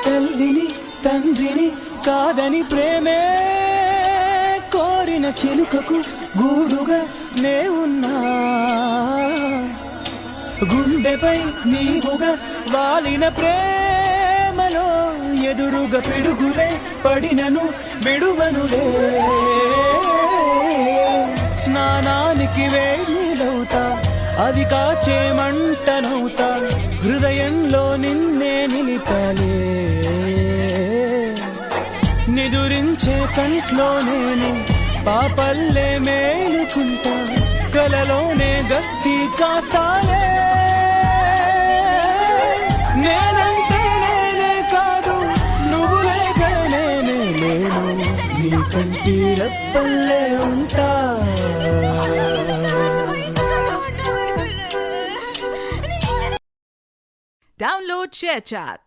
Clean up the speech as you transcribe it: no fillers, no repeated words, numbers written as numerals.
తల్లిని తండ్రిని కాదని ప్రేమే కోరిన చిలుకకు గూడుగా నే ఉన్నా, గుండెపై నీవుగా వాలిన ప్రేమలో ఎదురుగా పిడుగులే పడినను విడువనులే. స్నానానికి వేడిలవుతా, అవి కాచే మంటనవుతా, హృదయంలో నిన్నే నిలిపాలే. నిదురించే కంట్లో నేను పాపల్లే మేలుకుంటా, కలలోనే గస్తీ కాస్తాలే. నేనంటే నేనే కాదు, నువ్వు లేక నేనే లేను, నీ కంటి రెప్పల్లే ఉంటా. Download ShareChat.